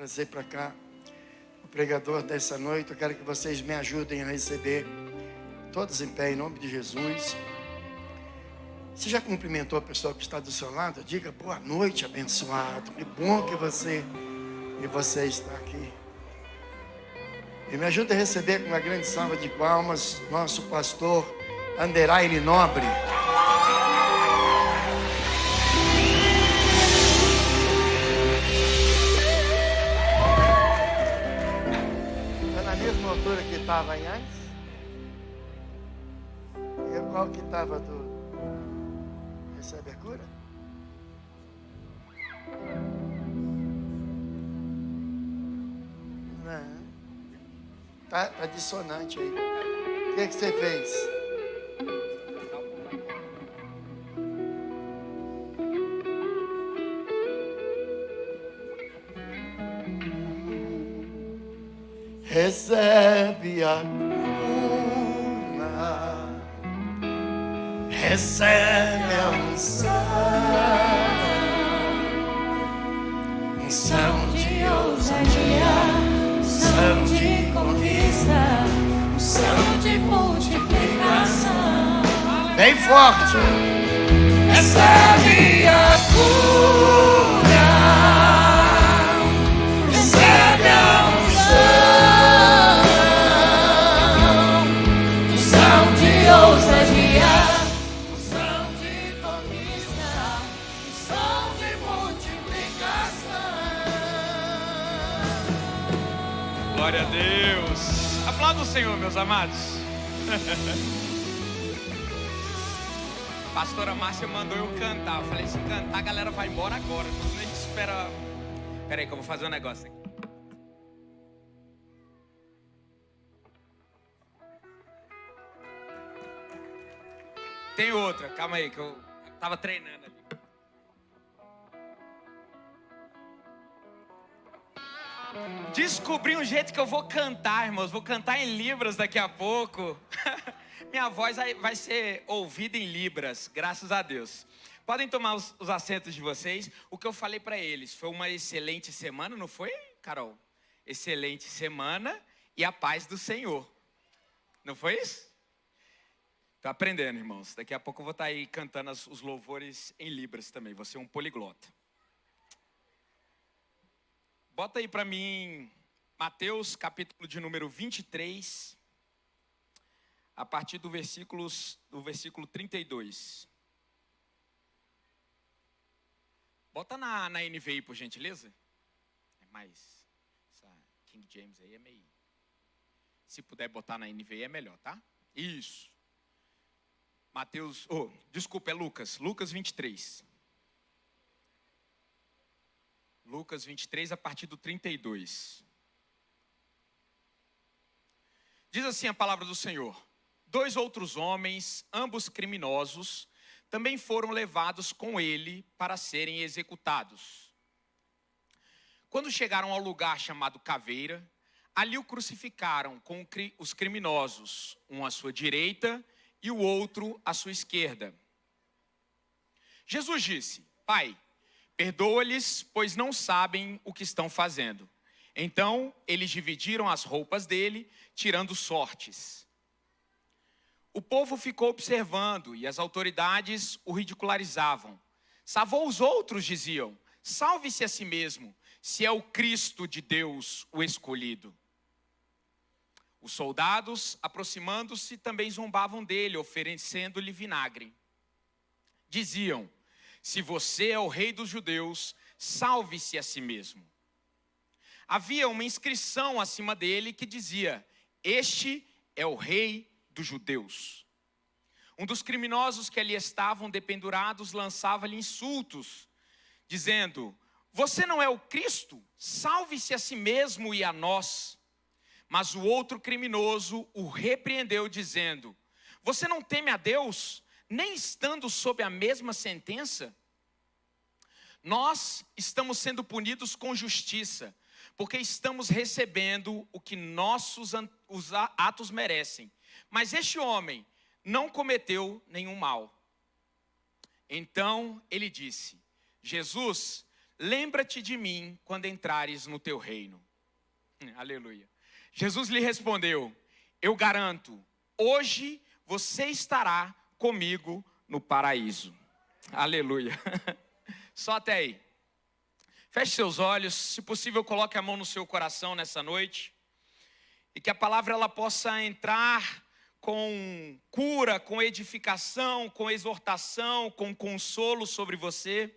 trazer para cá o pregador dessa noite. Eu quero que vocês me ajudem a receber, todos em pé, em nome de Jesus. Você já cumprimentou a pessoa que está do seu lado? Diga boa noite, abençoado. Que bom que você está aqui. E me ajude a receber com uma grande salva de palmas nosso pastor Anderaine Nobre. Está na mesma altura que estava em antes? E qual que estava do... Recebe a cura? Não. Tá dissonante aí. O que você fez? Recebe a cura, recebe a unção de ousadia, unção de conquista, unção de multiplicação. Bem forte. Recebe a cura, recebe a unção de ousadia, unção de conquista, unção de multiplicação. Glória a Deus. Aplauda o Senhor, meus amados. Pastora Márcia mandou eu cantar. Eu falei, se cantar, a galera vai embora agora. Não nem espera. Peraí que eu vou fazer um negócio aqui. Tem outra, calma aí, que eu tava treinando ali. Descobri um jeito que eu vou cantar, irmãos. Vou cantar em Libras daqui a pouco. Minha voz vai ser ouvida em Libras, graças a Deus. Podem tomar os assentos de vocês. O que eu falei para eles foi uma excelente semana, não foi, Carol? Excelente semana e a paz do Senhor. Não foi isso? Tô aprendendo, irmãos. Daqui a pouco eu vou estar aí cantando os louvores em Libras também. Vou ser um poliglota. Bota aí para mim Mateus, capítulo de número 23, a partir do versículo 32. Bota na NVI, por gentileza. É mais, essa King James aí é meio... Se puder botar na NVI é melhor, tá? Isso. Mateus, desculpa, é Lucas 23. Lucas 23, a partir do 32. Diz assim a palavra do Senhor: 2 outros homens, ambos criminosos, também foram levados com ele para serem executados. Quando chegaram ao lugar chamado Caveira, ali o crucificaram com os criminosos, um à sua direita e o outro à sua esquerda. Jesus disse: Pai, perdoa-lhes, pois não sabem o que estão fazendo. Então, eles dividiram as roupas dele, tirando sortes. O povo ficou observando e as autoridades o ridicularizavam. Salvou os outros, diziam. Salve-se a si mesmo, se é o Cristo de Deus, o escolhido. Os soldados, aproximando-se, também zombavam dele, oferecendo-lhe vinagre. Diziam: se você é o rei dos judeus, salve-se a si mesmo. Havia uma inscrição acima dele que dizia: este é o rei dos judeus. Um dos criminosos que ali estavam dependurados lançava-lhe insultos, dizendo: você não é o Cristo? Salve-se a si mesmo e a nós. Mas o outro criminoso o repreendeu, dizendo: você não teme a Deus, nem estando sob a mesma sentença? Nós estamos sendo punidos com justiça, porque estamos recebendo o que nossos atos merecem. Mas este homem não cometeu nenhum mal. Então ele disse: Jesus, lembra-te de mim quando entrares no teu reino. Aleluia. Jesus lhe respondeu: eu garanto, hoje você estará comigo no paraíso. Aleluia. Só até aí. Feche seus olhos, se possível coloque a mão no seu coração nessa noite. E que a palavra ela possa entrar com cura, com edificação, com exortação, com consolo sobre você,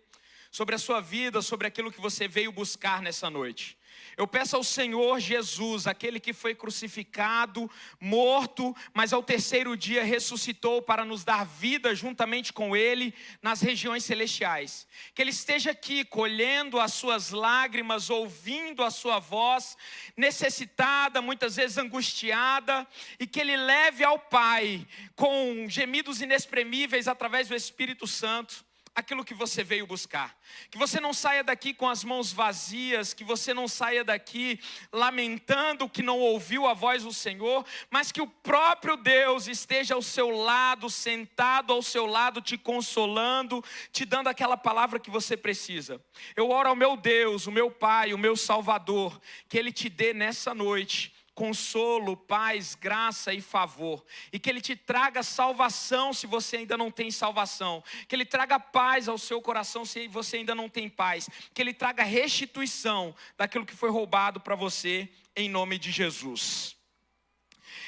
sobre a sua vida, sobre aquilo que você veio buscar nessa noite. Eu peço ao Senhor Jesus, aquele que foi crucificado, morto, mas ao terceiro dia ressuscitou para nos dar vida juntamente com Ele nas regiões celestiais. Que Ele esteja aqui colhendo as suas lágrimas, ouvindo a sua voz, necessitada, muitas vezes angustiada, e que Ele leve ao Pai, com gemidos inexprimíveis através do Espírito Santo, aquilo que você veio buscar. Que você não saia daqui com as mãos vazias, que você não saia daqui lamentando que não ouviu a voz do Senhor, mas que o próprio Deus esteja ao seu lado, sentado ao seu lado, te consolando, te dando aquela palavra que você precisa. Eu oro ao meu Deus, o meu Pai, o meu Salvador, que Ele te dê nessa noite consolo, paz, graça e favor, e que Ele te traga salvação se você ainda não tem salvação, que Ele traga paz ao seu coração se você ainda não tem paz, que Ele traga restituição daquilo que foi roubado para você, em nome de Jesus.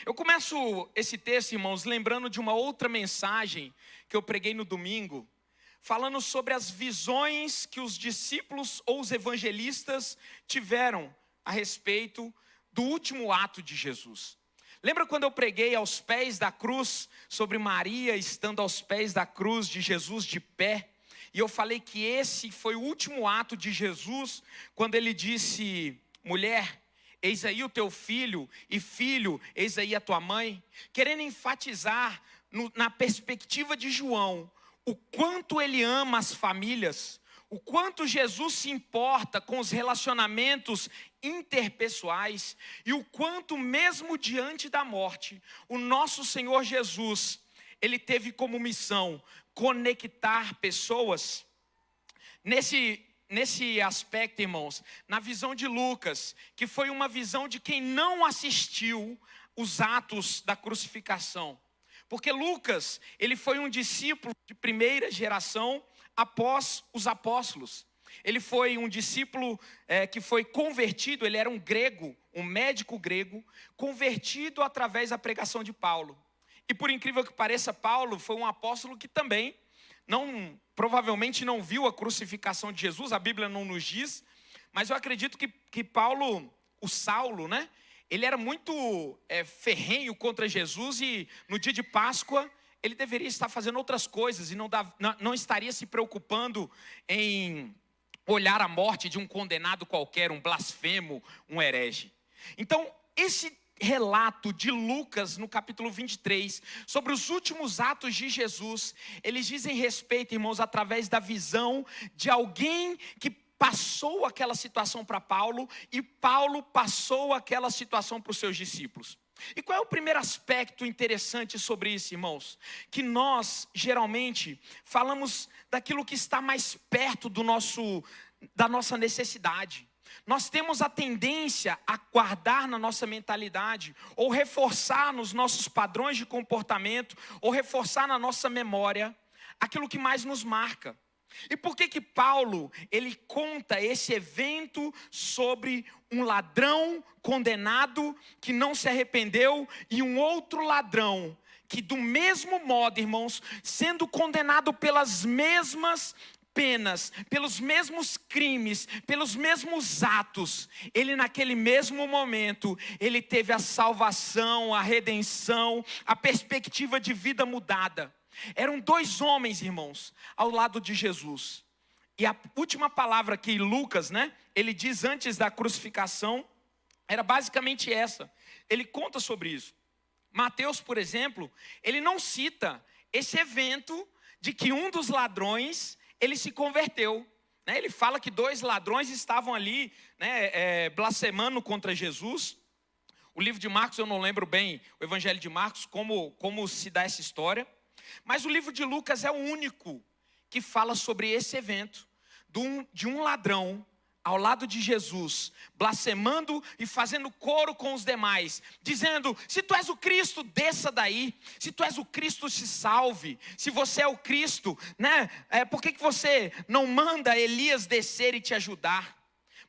Eu começo esse texto, irmãos, lembrando de uma outra mensagem que eu preguei no domingo, falando sobre as visões que os discípulos ou os evangelistas tiveram a respeito do último ato de Jesus. Lembra quando eu preguei aos pés da cruz, sobre Maria estando aos pés da cruz de Jesus de pé? E eu falei que esse foi o último ato de Jesus, quando Ele disse: mulher, eis aí o teu filho, e filho, eis aí a tua mãe. Querendo enfatizar na perspectiva de João, o quanto ele ama as famílias, o quanto Jesus se importa com os relacionamentos interpessoais e o quanto mesmo diante da morte, o nosso Senhor Jesus, Ele teve como missão conectar pessoas. Nesse aspecto, irmãos, na visão de Lucas, que foi uma visão de quem não assistiu os atos da crucificação. Porque Lucas, ele foi um discípulo de primeira geração após os apóstolos. Ele foi um discípulo que foi convertido, ele era um grego, um médico grego, convertido através da pregação de Paulo. E por incrível que pareça, Paulo foi um apóstolo que também provavelmente não viu a crucificação de Jesus, a Bíblia não nos diz, mas eu acredito que Paulo, o Saulo, né? Ele era muito ferrenho contra Jesus e no dia de Páscoa ele deveria estar fazendo outras coisas e não estaria se preocupando em olhar a morte de um condenado qualquer, um blasfemo, um herege. Então, esse relato de Lucas, no capítulo 23, sobre os últimos atos de Jesus, eles dizem respeito, irmãos, através da visão de alguém que passou aquela situação para Paulo, e Paulo passou aquela situação para os seus discípulos. E qual é o primeiro aspecto interessante sobre isso, irmãos? Que nós, geralmente, falamos daquilo que está mais perto da nossa necessidade. Nós temos a tendência a guardar na nossa mentalidade, ou reforçar nos nossos padrões de comportamento, ou reforçar na nossa memória, aquilo que mais nos marca. E por que Paulo, ele conta esse evento sobre um ladrão condenado que não se arrependeu e um outro ladrão que do mesmo modo, irmãos, sendo condenado pelas mesmas penas, pelos mesmos crimes, pelos mesmos atos, ele naquele mesmo momento, ele teve a salvação, a redenção, a perspectiva de vida mudada. Eram dois homens, irmãos, ao lado de Jesus. E a última palavra que Lucas, ele diz antes da crucificação, era basicamente essa. Ele conta sobre isso. Mateus, por exemplo, ele não cita esse evento de que um dos ladrões, ele se converteu. Ele fala que dois ladrões estavam ali, blasfemando contra Jesus. O livro de Marcos, eu não lembro bem, o Evangelho de Marcos, como se dá essa história. Mas o livro de Lucas é o único que fala sobre esse evento. de um ladrão ao lado de Jesus, blasfemando e fazendo coro com os demais, dizendo: se tu és o Cristo, desça daí. Se tu és o Cristo, se salve. Se você é o Cristo, né? Por que você não manda Elias descer e te ajudar?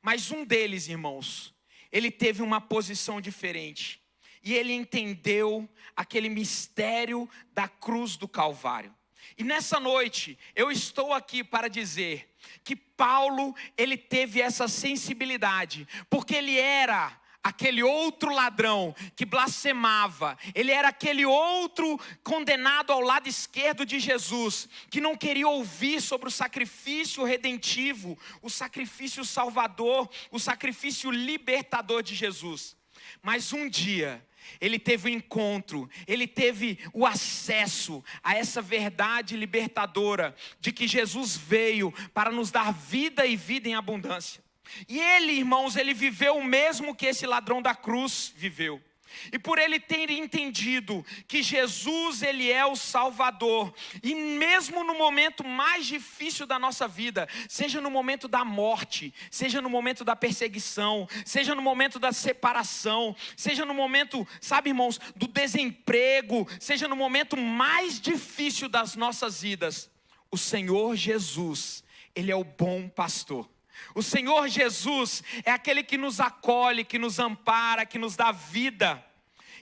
Mas um deles, irmãos, ele teve uma posição diferente. E ele entendeu aquele mistério da cruz do Calvário. E nessa noite, eu estou aqui para dizer que Paulo, ele teve essa sensibilidade, porque ele era aquele outro ladrão que blasfemava, ele era aquele outro condenado ao lado esquerdo de Jesus, que não queria ouvir sobre o sacrifício redentivo, o sacrifício salvador, o sacrifício libertador de Jesus. Mas um dia, ele teve o encontro, ele teve o acesso a essa verdade libertadora de que Jesus veio para nos dar vida e vida em abundância. E ele, irmãos, ele viveu o mesmo que esse ladrão da cruz viveu. E por ele ter entendido que Jesus, ele é o Salvador, e mesmo no momento mais difícil da nossa vida, seja no momento da morte, seja no momento da perseguição, seja no momento da separação, seja no momento, sabe, irmãos, do desemprego, seja no momento mais difícil das nossas vidas, o Senhor Jesus, ele é o bom pastor. O Senhor Jesus é aquele que nos acolhe, que nos ampara, que nos dá vida.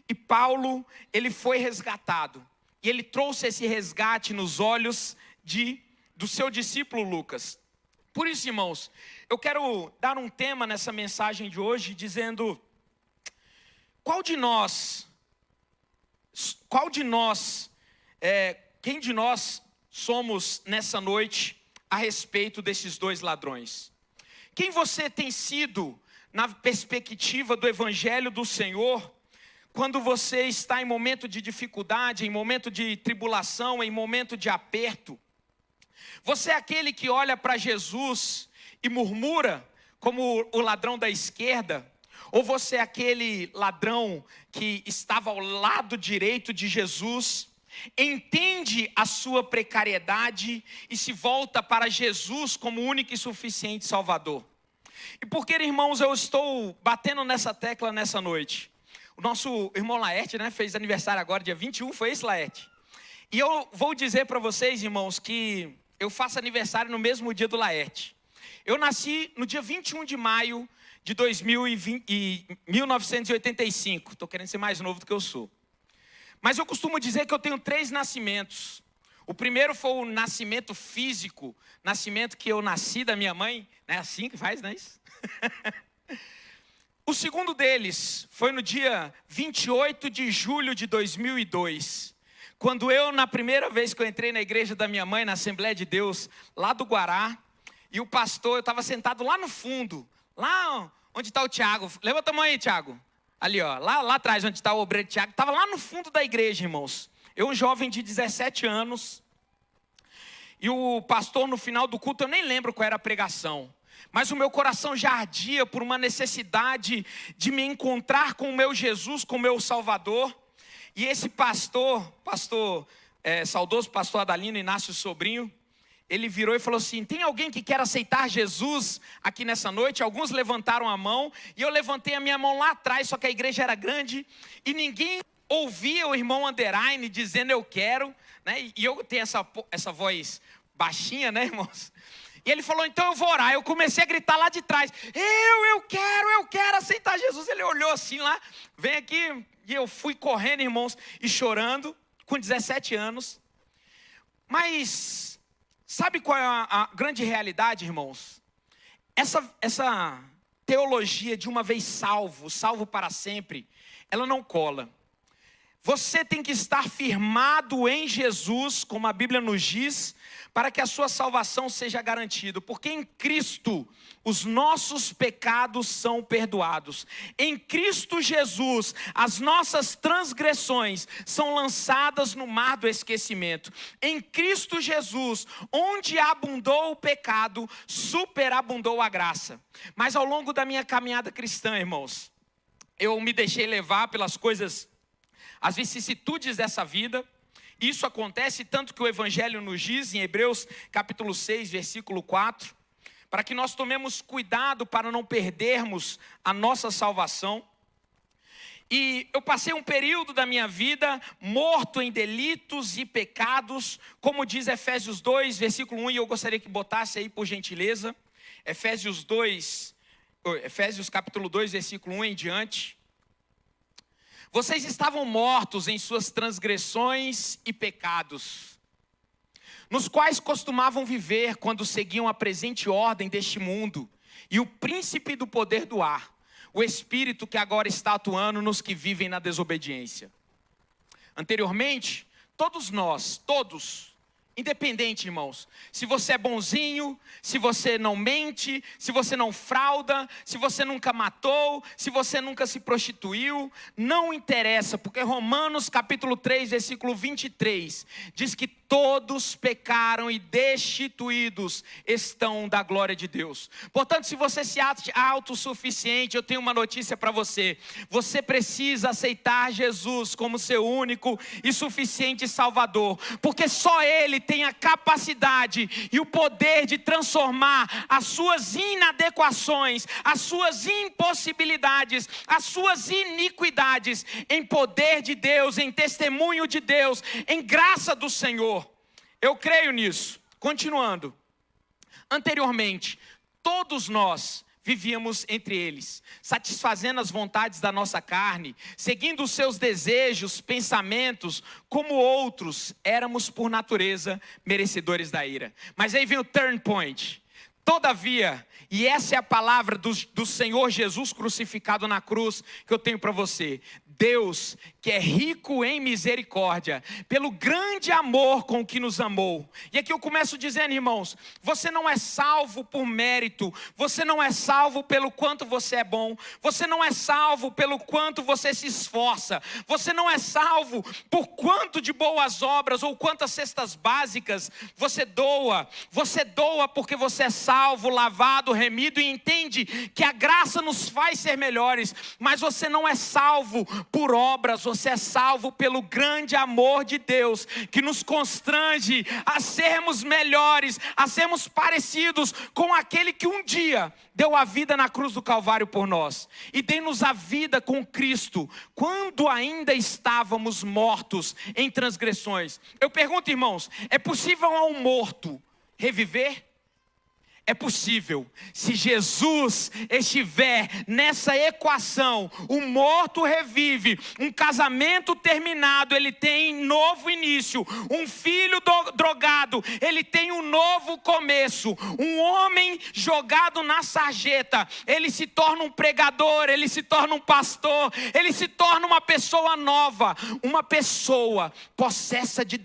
E Paulo, ele foi resgatado. E ele trouxe esse resgate nos olhos do seu discípulo Lucas. Por isso, irmãos, eu quero dar um tema nessa mensagem de hoje, dizendo: quem de nós somos nessa noite a respeito desses dois ladrões? Quem você tem sido na perspectiva do Evangelho do Senhor, quando você está em momento de dificuldade, em momento de tribulação, em momento de aperto? Você é aquele que olha para Jesus e murmura, como o ladrão da esquerda? Ou você é aquele ladrão que estava ao lado direito de Jesus, entende a sua precariedade e se volta para Jesus como único e suficiente Salvador? E por que, irmãos, eu estou batendo nessa tecla nessa noite? O nosso irmão Laerte, né, fez aniversário agora, dia 21, foi isso, Laerte? E eu vou dizer para vocês, irmãos, que eu faço aniversário no mesmo dia do Laerte. Eu nasci no dia 21 de maio de 1985. Estou querendo ser mais novo do que eu sou. Mas eu costumo dizer que eu tenho 3 nascimentos. O primeiro foi o nascimento físico, nascimento que eu nasci da minha mãe. Não é assim que faz, não é isso? O segundo deles foi no dia 28 de julho de 2002. Quando eu, na primeira vez que eu entrei na igreja da minha mãe, na Assembleia de Deus, lá do Guará. E o pastor, eu estava sentado lá no fundo, lá onde está o Tiago. Levanta a mão aí, Tiago. Ali, ó, lá atrás, onde está o obreiro Tiago. Estava lá no fundo da igreja, irmãos. Eu, um jovem de 17 anos. E o pastor, no final do culto, eu nem lembro qual era a pregação. Mas o meu coração já ardia por uma necessidade de me encontrar com o meu Jesus, com o meu Salvador. E esse saudoso pastor Adalino Inácio Sobrinho, ele virou e falou assim: tem alguém que quer aceitar Jesus aqui nessa noite? Alguns levantaram a mão, e eu levantei a minha mão lá atrás, só que a igreja era grande, e ninguém ouvia o irmão Underline dizendo eu quero, né? E eu tenho essa voz baixinha, né, irmãos? E ele falou: então eu vou orar. Eu comecei a gritar lá de trás: eu quero aceitar Jesus. Ele olhou assim lá, vem aqui. E eu fui correndo, irmãos, e chorando, com 17 anos. Mas sabe qual é a grande realidade, irmãos? Essa teologia de uma vez salvo para sempre, ela não cola. Você tem que estar firmado em Jesus, como a Bíblia nos diz, para que a sua salvação seja garantida. Porque em Cristo os nossos pecados são perdoados. Em Cristo Jesus as nossas transgressões são lançadas no mar do esquecimento. Em Cristo Jesus, onde abundou o pecado, superabundou a graça. Mas ao longo da minha caminhada cristã, irmãos, eu me deixei levar pelas coisas, as vicissitudes dessa vida. Isso acontece tanto que o Evangelho nos diz em Hebreus capítulo 6, versículo 4. para que nós tomemos cuidado para não perdermos a nossa salvação. E eu passei um período da minha vida morto em delitos e pecados, como diz Efésios 2, versículo 1, e eu gostaria que botasse aí por gentileza. Efésios capítulo 2, versículo 1 em diante. Vocês estavam mortos em suas transgressões e pecados, nos quais costumavam viver quando seguiam a presente ordem deste mundo e o príncipe do poder do ar, o espírito que agora está atuando nos que vivem na desobediência. Anteriormente, todos nós, independente, irmãos, se você é bonzinho, se você não mente, se você não frauda, se você nunca matou, se você nunca se prostituiu, não interessa, porque Romanos capítulo 3, versículo 23, diz que todos pecaram e destituídos estão da glória de Deus. Portanto, se você se acha autossuficiente, eu tenho uma notícia para você. Você precisa aceitar Jesus como seu único e suficiente Salvador, porque só Ele tem a capacidade e o poder de transformar as suas inadequações, as suas impossibilidades, as suas iniquidades em poder de Deus, em testemunho de Deus, em graça do Senhor. Eu creio nisso. Continuando. Anteriormente, todos nós vivíamos entre eles, satisfazendo as vontades da nossa carne, seguindo os seus desejos, pensamentos, como outros, éramos por natureza merecedores da ira. Mas aí vem o turn point. Todavia, e essa é a palavra do Senhor Jesus crucificado na cruz que eu tenho para você. Deus, que é rico em misericórdia, pelo grande amor com que nos amou. E aqui eu começo dizendo, irmãos, você não é salvo por mérito, você não é salvo pelo quanto você é bom, você não é salvo pelo quanto você se esforça, você não é salvo por quanto de boas obras ou quantas cestas básicas você doa porque você é salvo, lavado, remido e entende que a graça nos faz ser melhores, mas você não é salvo por obras, você é salvo pelo grande amor de Deus, que nos constrange a sermos melhores, a sermos parecidos com aquele que um dia deu a vida na cruz do Calvário por nós, e deu-nos a vida com Cristo, quando ainda estávamos mortos em transgressões. Eu pergunto, irmãos, é possível a um morto reviver? É possível. Se Jesus estiver nessa equação, o morto revive, um casamento terminado, ele tem novo início, um filho drogado, ele tem um novo começo, um homem jogado na sarjeta, ele se torna um pregador, ele se torna um pastor, ele se torna uma pessoa nova, uma pessoa possessa de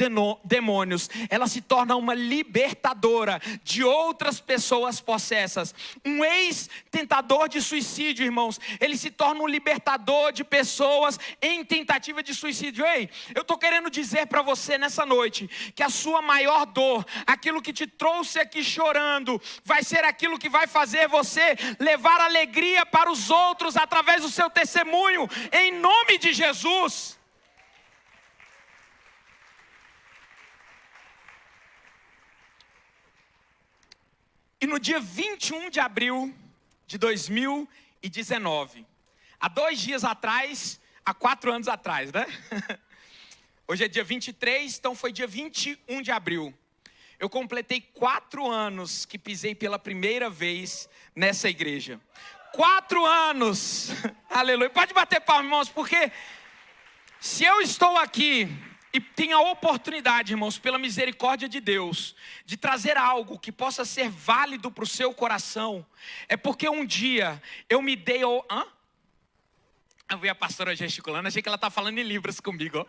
demônios, ela se torna uma libertadora de outras pessoas possessas. Um ex-tentador de suicídio, irmãos, ele se torna um libertador de pessoas em tentativa de suicídio. Ei, eu estou querendo dizer para você nessa noite, que a sua maior dor, aquilo que te trouxe aqui chorando, vai ser aquilo que vai fazer você levar alegria para os outros, através do seu testemunho, em nome de Jesus. E no dia 21 de abril de 2019, há 2 dias atrás, há 4 anos atrás, né? Hoje é dia 23, então foi dia 21 de abril. Eu completei 4 anos que pisei pela primeira vez nessa igreja. 4 anos! Aleluia! Pode bater palmas, irmãos, porque se eu estou aqui e tenho a oportunidade, irmãos, pela misericórdia de Deus, de trazer algo que possa ser válido para o seu coração, é porque um dia eu me dei ao... Eu vi a pastora gesticulando, achei que ela está falando em libras comigo, ó.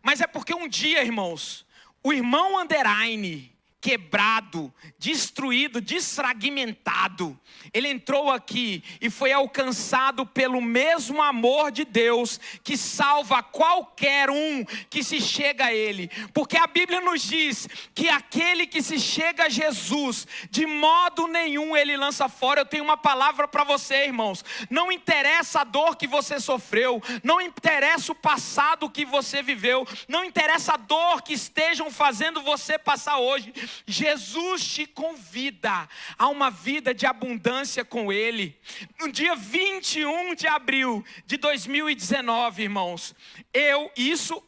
Mas é porque um dia, irmãos, o irmão Underline, quebrado, destruído, desfragmentado, ele entrou aqui e foi alcançado pelo mesmo amor de Deus que salva qualquer um que se chega a Ele, porque a Bíblia nos diz que aquele que se chega a Jesus, de modo nenhum Ele lança fora. Eu tenho uma palavra para você, irmãos, não interessa a dor que você sofreu, não interessa o passado que você viveu, não interessa a dor que estejam fazendo você passar hoje, Jesus te convida a uma vida de abundância com Ele. No dia 21 de abril de 2019, irmãos, isso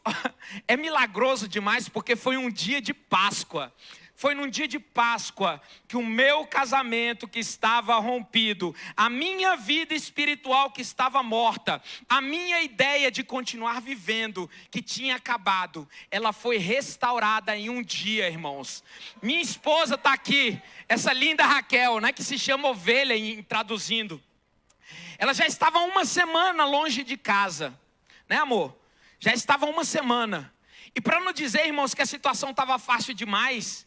é milagroso demais, porque foi um dia de Páscoa. Foi num dia de Páscoa que o meu casamento que estava rompido, a minha vida espiritual que estava morta, a minha ideia de continuar vivendo que tinha acabado, ela foi restaurada em um dia, irmãos. Minha esposa está aqui, essa linda Raquel, né, que se chama ovelha traduzindo. Ela já estava 1 semana longe de casa, né, amor? Já estava 1 semana. E para não dizer, irmãos, que a situação estava fácil demais,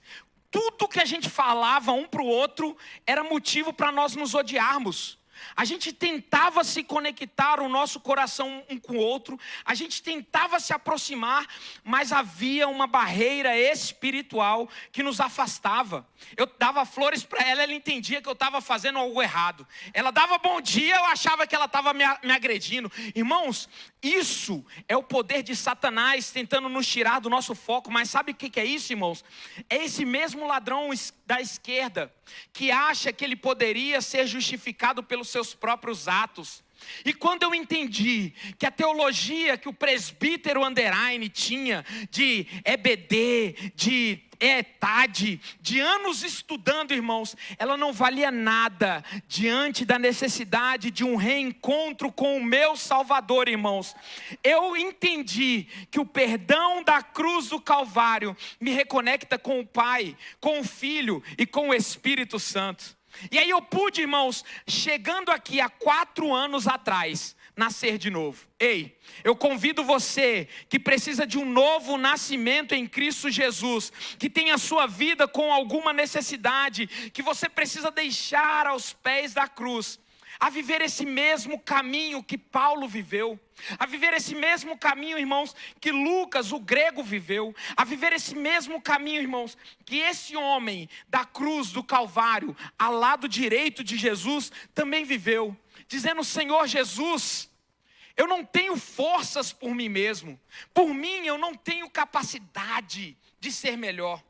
tudo que a gente falava um para o outro era motivo para nós nos odiarmos. A gente tentava se conectar o nosso coração um com o outro, a gente tentava se aproximar, mas havia uma barreira espiritual que nos afastava. Eu dava flores para ela, ela entendia que eu estava fazendo algo errado. Ela dava bom dia, eu achava que ela estava me agredindo. Irmãos, isso é o poder de Satanás tentando nos tirar do nosso foco. Mas sabe o que é isso, irmãos? É esse mesmo ladrão da esquerda que acha que ele poderia ser justificado pelos seus próprios atos. E quando eu entendi que a teologia que o presbítero Underline tinha de EBD, de ETAD, de anos estudando, irmãos, ela não valia nada diante da necessidade de um reencontro com o meu Salvador, irmãos. Eu entendi que o perdão da cruz do Calvário me reconecta com o Pai, com o Filho e com o Espírito Santo. E aí eu pude, irmãos, chegando aqui há 4 anos atrás, nascer de novo. Ei, eu convido você que precisa de um novo nascimento em Cristo Jesus, que tem a sua vida com alguma necessidade, que você precisa deixar aos pés da cruz, a viver esse mesmo caminho que Paulo viveu, a viver esse mesmo caminho, irmãos, que Lucas, o grego, viveu, a viver esse mesmo caminho, irmãos, que esse homem da cruz do Calvário, ao lado direito de Jesus, também viveu, dizendo: Senhor Jesus, eu não tenho forças por mim mesmo, por mim eu não tenho capacidade de ser melhor.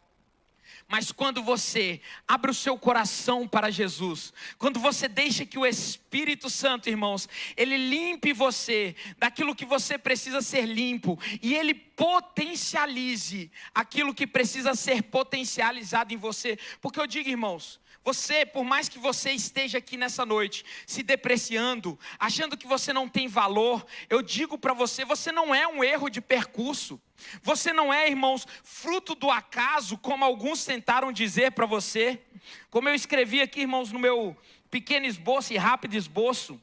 Mas quando você abre o seu coração para Jesus, quando você deixa que o Espírito Santo, irmãos, ele limpe você daquilo que você precisa ser limpo, e ele potencialize aquilo que precisa ser potencializado em você. Porque eu digo, irmãos, você, por mais que você esteja aqui nessa noite, se depreciando, achando que você não tem valor, eu digo para você, você não é um erro de percurso. Você não é, irmãos, fruto do acaso, como alguns tentaram dizer para você. Como eu escrevi aqui, irmãos, no meu pequeno esboço e rápido esboço,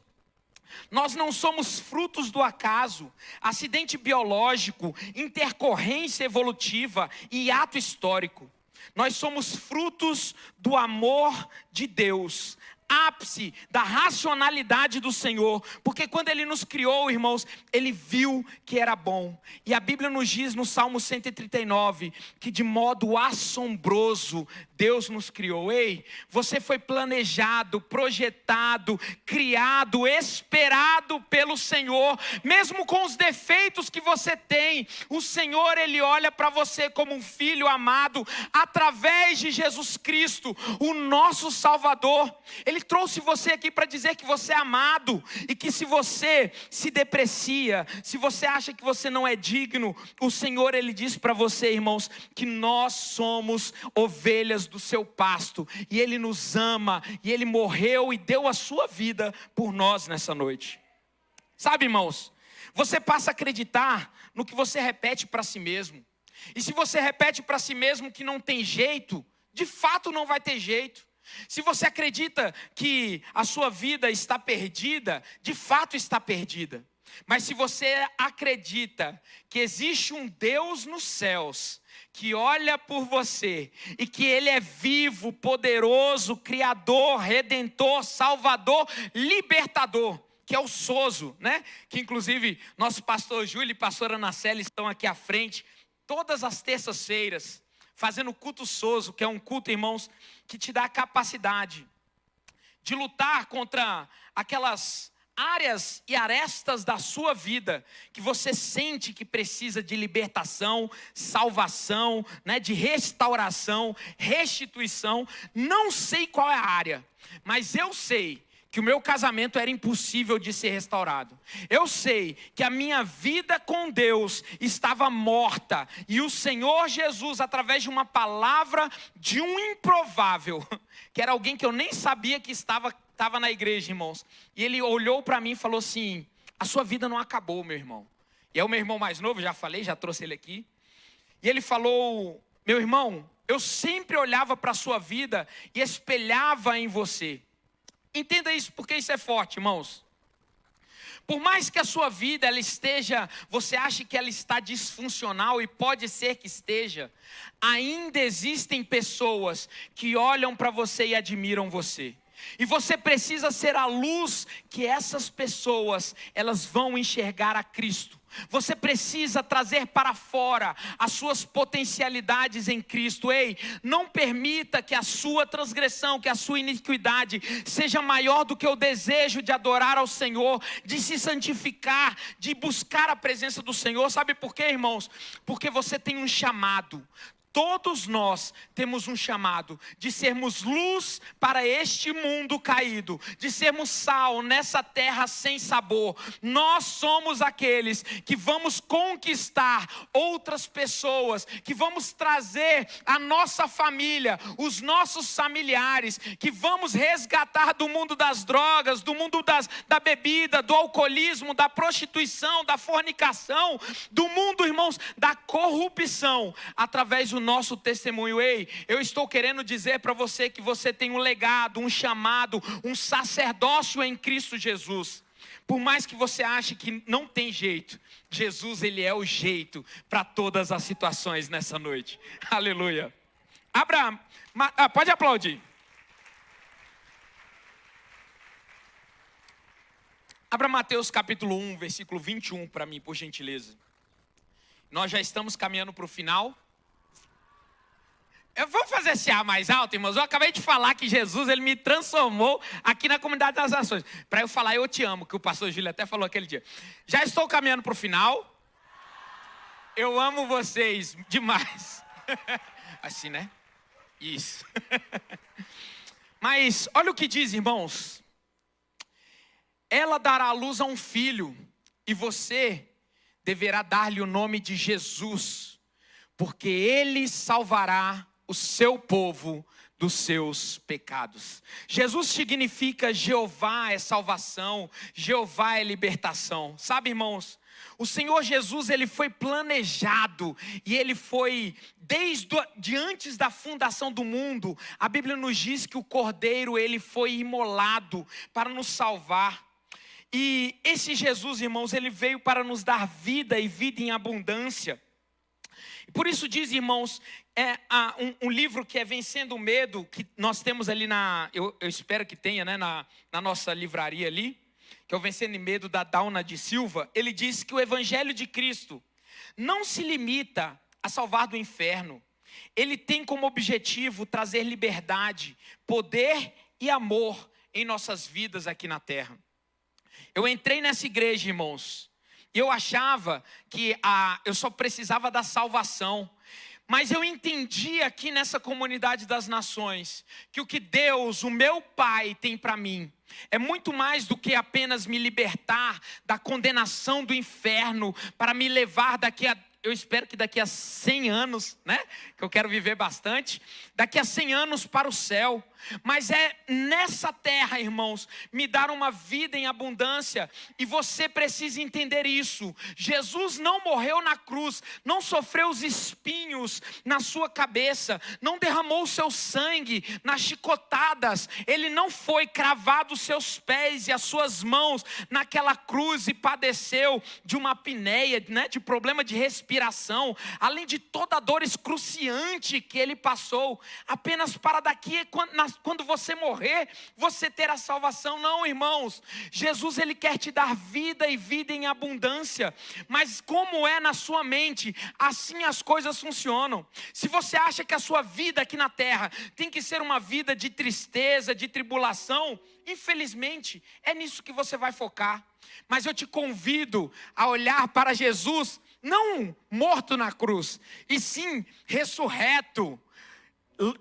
nós não somos frutos do acaso, acidente biológico, intercorrência evolutiva e ato histórico. Nós somos frutos do amor de Deus, ápice da racionalidade do Senhor, porque quando Ele nos criou, irmãos, Ele viu que era bom. E a Bíblia nos diz no Salmo 139, que de modo assombroso Deus nos criou. Ei, você foi planejado, projetado, criado, esperado pelo Senhor, mesmo com os defeitos que você tem, o Senhor, Ele olha para você como um filho amado, através de Jesus Cristo, o nosso Salvador. Ele trouxe você aqui para dizer que você é amado, e que se você se deprecia, se você acha que você não é digno, o Senhor, Ele diz para você, irmãos, que nós somos ovelhas do seu pasto, e Ele nos ama, e Ele morreu e deu a sua vida por nós nessa noite. Sabe, irmãos, você passa a acreditar no que você repete para si mesmo, e se você repete para si mesmo que não tem jeito, de fato não vai ter jeito. Se você acredita que a sua vida está perdida, de fato está perdida. Mas se você acredita que existe um Deus nos céus, que olha por você, e que Ele é vivo, poderoso, Criador, Redentor, Salvador, Libertador, que é o Sozo, né? Que inclusive nosso pastor Júlio e pastora Anaceli estão aqui à frente, todas as terças-feiras, fazendo o culto Sozo, que é um culto, irmãos, que te dá a capacidade de lutar contra aquelas áreas e arestas da sua vida que você sente que precisa de libertação, salvação, né, de restauração, restituição. Não sei qual é a área, mas eu sei que o meu casamento era impossível de ser restaurado. Eu sei que a minha vida com Deus estava morta. E o Senhor Jesus, através de uma palavra de um improvável, que era alguém que eu nem sabia que estava na igreja, irmãos. E ele olhou para mim e falou assim: a sua vida não acabou, meu irmão. E é o meu irmão mais novo, já falei, já trouxe ele aqui. E ele falou: meu irmão, eu sempre olhava para a sua vida e espelhava em você. Entenda isso, porque isso é forte, irmãos. Por mais que a sua vida ela esteja, você ache que ela está disfuncional, e pode ser que esteja, ainda existem pessoas que olham para você e admiram você. E você precisa ser a luz que essas pessoas, elas vão enxergar a Cristo. Você precisa trazer para fora as suas potencialidades em Cristo. Ei, não permita que a sua transgressão, que a sua iniquidade seja maior do que o desejo de adorar ao Senhor, de se santificar, de buscar a presença do Senhor. Sabe por quê, irmãos? Porque você tem um chamado. Todos nós temos um chamado de sermos luz para este mundo caído, de sermos sal nessa terra sem sabor. Nós somos aqueles que vamos conquistar outras pessoas, que vamos trazer a nossa família, os nossos familiares, que vamos resgatar do mundo das drogas, do mundo da bebida, do alcoolismo, da prostituição, da fornicação, do mundo, irmãos, da corrupção, através do nosso testemunho. Ei, eu estou querendo dizer para você que você tem um legado, um chamado, um sacerdócio em Cristo Jesus. Por mais que você ache que não tem jeito, Jesus, ele é o jeito para todas as situações nessa noite. Aleluia. Pode aplaudir. Abra Mateus capítulo 1, versículo 21 para mim, por gentileza. Nós já estamos caminhando para o final. Vamos fazer esse ar mais alto, irmãos? Eu acabei de falar que Jesus, ele me transformou aqui na Comunidade das Nações. Para eu falar eu te amo, que o pastor Júlio até falou aquele dia. Já estou caminhando para o final. Eu amo vocês demais. Assim, né? Isso. Mas olha o que diz, irmãos. Ela dará à luz a um filho, e você deverá dar-lhe o nome de Jesus, porque ele salvará o seu povo dos seus pecados. Jesus significa Jeová é salvação, Jeová é libertação. Sabe, irmãos, o Senhor Jesus, ele foi planejado, e ele foi desde antes da fundação do mundo. A Bíblia nos diz que o Cordeiro, ele foi imolado para nos salvar. E esse Jesus, irmãos, ele veio para nos dar vida, e vida em abundância. Por isso diz, irmãos, um livro que é Vencendo o Medo, que nós temos ali eu espero que tenha, né, na nossa livraria ali, que é o Vencendo o Medo, da Dauna de Silva. Ele diz que o Evangelho de Cristo não se limita a salvar do inferno. Ele tem como objetivo trazer liberdade, poder e amor em nossas vidas aqui na terra. Eu entrei nessa igreja, irmãos, e eu achava que eu só precisava da salvação. Mas eu entendi aqui nessa Comunidade das Nações que o que Deus, o meu Pai, tem para mim é muito mais do que apenas me libertar da condenação do inferno, para me levar eu espero que daqui a 100 anos, né? Que eu quero viver bastante. Daqui a 100 anos para o céu. Mas é nessa terra, irmãos, me dar uma vida em abundância. E você precisa entender isso. Jesus não morreu na cruz, não sofreu os espinhos na sua cabeça, não derramou o seu sangue nas chicotadas. Ele não foi cravado os seus pés e as suas mãos naquela cruz e padeceu de uma apneia, né? De problema de respiração, além de toda a dor excruciante que ele passou, apenas para quando você morrer, você terá salvação. Não, irmãos. Jesus, Ele quer te dar vida e vida em abundância. Mas como é na sua mente, assim as coisas funcionam. Se você acha que a sua vida aqui na terra tem que ser uma vida de tristeza, de tribulação, infelizmente, é nisso que você vai focar. Mas eu te convido a olhar para Jesus, não morto na cruz, e sim ressurreto,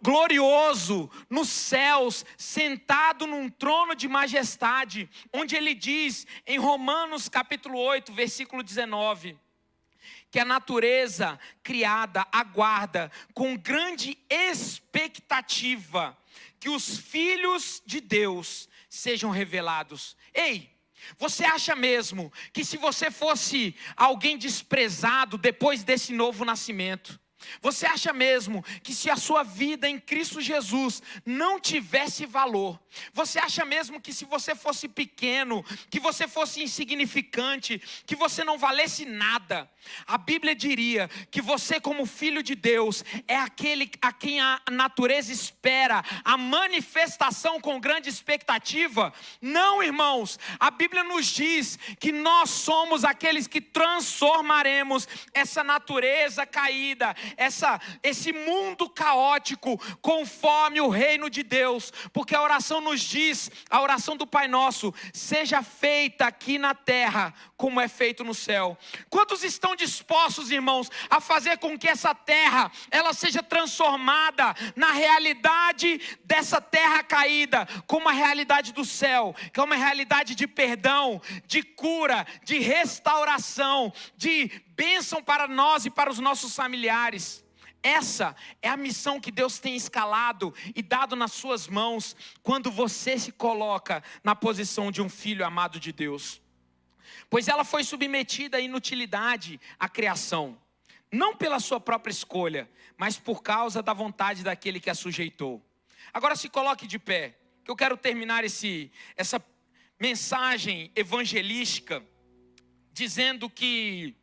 glorioso, nos céus, sentado num trono de majestade, onde ele diz em Romanos capítulo 8, versículo 19, que a natureza criada aguarda com grande expectativa que os filhos de Deus sejam revelados. Ei, você acha mesmo que se você fosse alguém desprezado depois desse novo nascimento, você acha mesmo que se a sua vida em Cristo Jesus não tivesse valor, você acha mesmo que se você fosse pequeno, que você fosse insignificante, que você não valesse nada, a Bíblia diria que você, como filho de Deus, é aquele a quem a natureza espera a manifestação com grande expectativa? Não, irmãos, a Bíblia nos diz que nós somos aqueles que transformaremos essa natureza caída, esse mundo caótico, conforme o reino de Deus, porque a oração nos diz, a oração do Pai Nosso: seja feita aqui na terra como é feito no céu. Quantos estão dispostos, irmãos, a fazer com que essa terra, ela seja transformada na realidade dessa terra caída, como a realidade do céu, que é uma realidade de perdão, de cura, de restauração, de bênção para nós e para os nossos familiares? Essa é a missão que Deus tem escalado e dado nas suas mãos, quando você se coloca na posição de um filho amado de Deus. Pois ela foi submetida à inutilidade à criação, não pela sua própria escolha, mas por causa da vontade daquele que a sujeitou. Agora se coloque de pé, que eu quero terminar essa mensagem evangelística dizendo que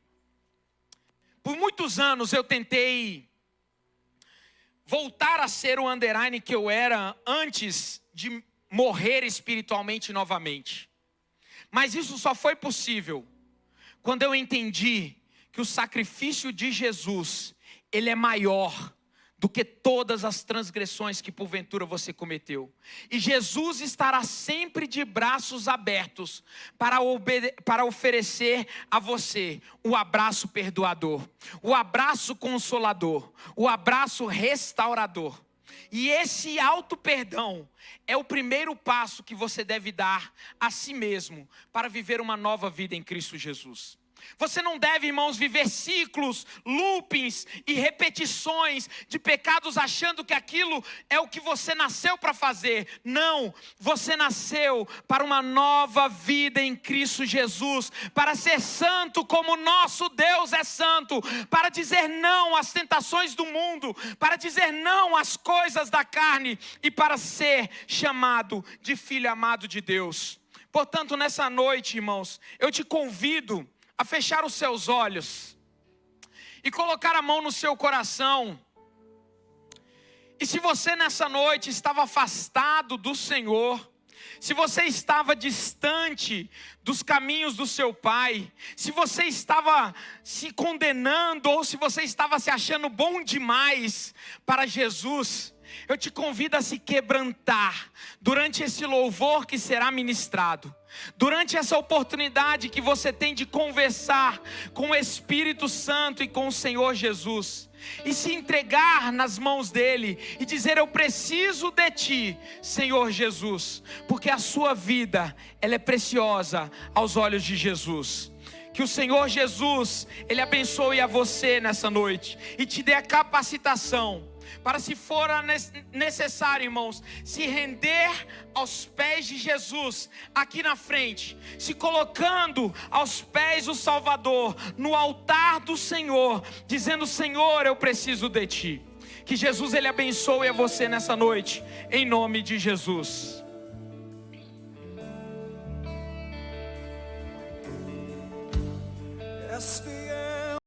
por muitos anos eu tentei voltar a ser o underline que eu era antes de morrer espiritualmente novamente. Mas isso só foi possível quando eu entendi que o sacrifício de Jesus, ele é maior do que todas as transgressões que porventura você cometeu. E Jesus estará sempre de braços abertos para oferecer a você o abraço perdoador, o abraço consolador, o abraço restaurador. E esse auto perdão é o primeiro passo que você deve dar a si mesmo para viver uma nova vida em Cristo Jesus. Você não deve, irmãos, viver ciclos, loopings e repetições de pecados achando que aquilo é o que você nasceu para fazer. Não, você nasceu para uma nova vida em Cristo Jesus, para ser santo como nosso Deus é santo, para dizer não às tentações do mundo, para dizer não às coisas da carne e para ser chamado de filho amado de Deus. Portanto, nessa noite, irmãos, eu te convido a fechar os seus olhos e colocar a mão no seu coração. E se você nessa noite estava afastado do Senhor, se você estava distante dos caminhos do seu Pai, se você estava se condenando ou se você estava se achando bom demais para Jesus, eu te convido a se quebrantar durante esse louvor que será ministrado. Durante essa oportunidade que você tem de conversar com o Espírito Santo e com o Senhor Jesus, e se entregar nas mãos dele e dizer: eu preciso de ti, Senhor Jesus, porque a sua vida, ela é preciosa aos olhos de Jesus. Que o Senhor Jesus, ele abençoe a você nessa noite e te dê a capacitação para, se for necessário, irmãos, se render aos pés de Jesus aqui na frente, se colocando aos pés do Salvador, no altar do Senhor, dizendo: Senhor, eu preciso de ti. Que Jesus, ele abençoe a você nessa noite, em nome de Jesus. Yes,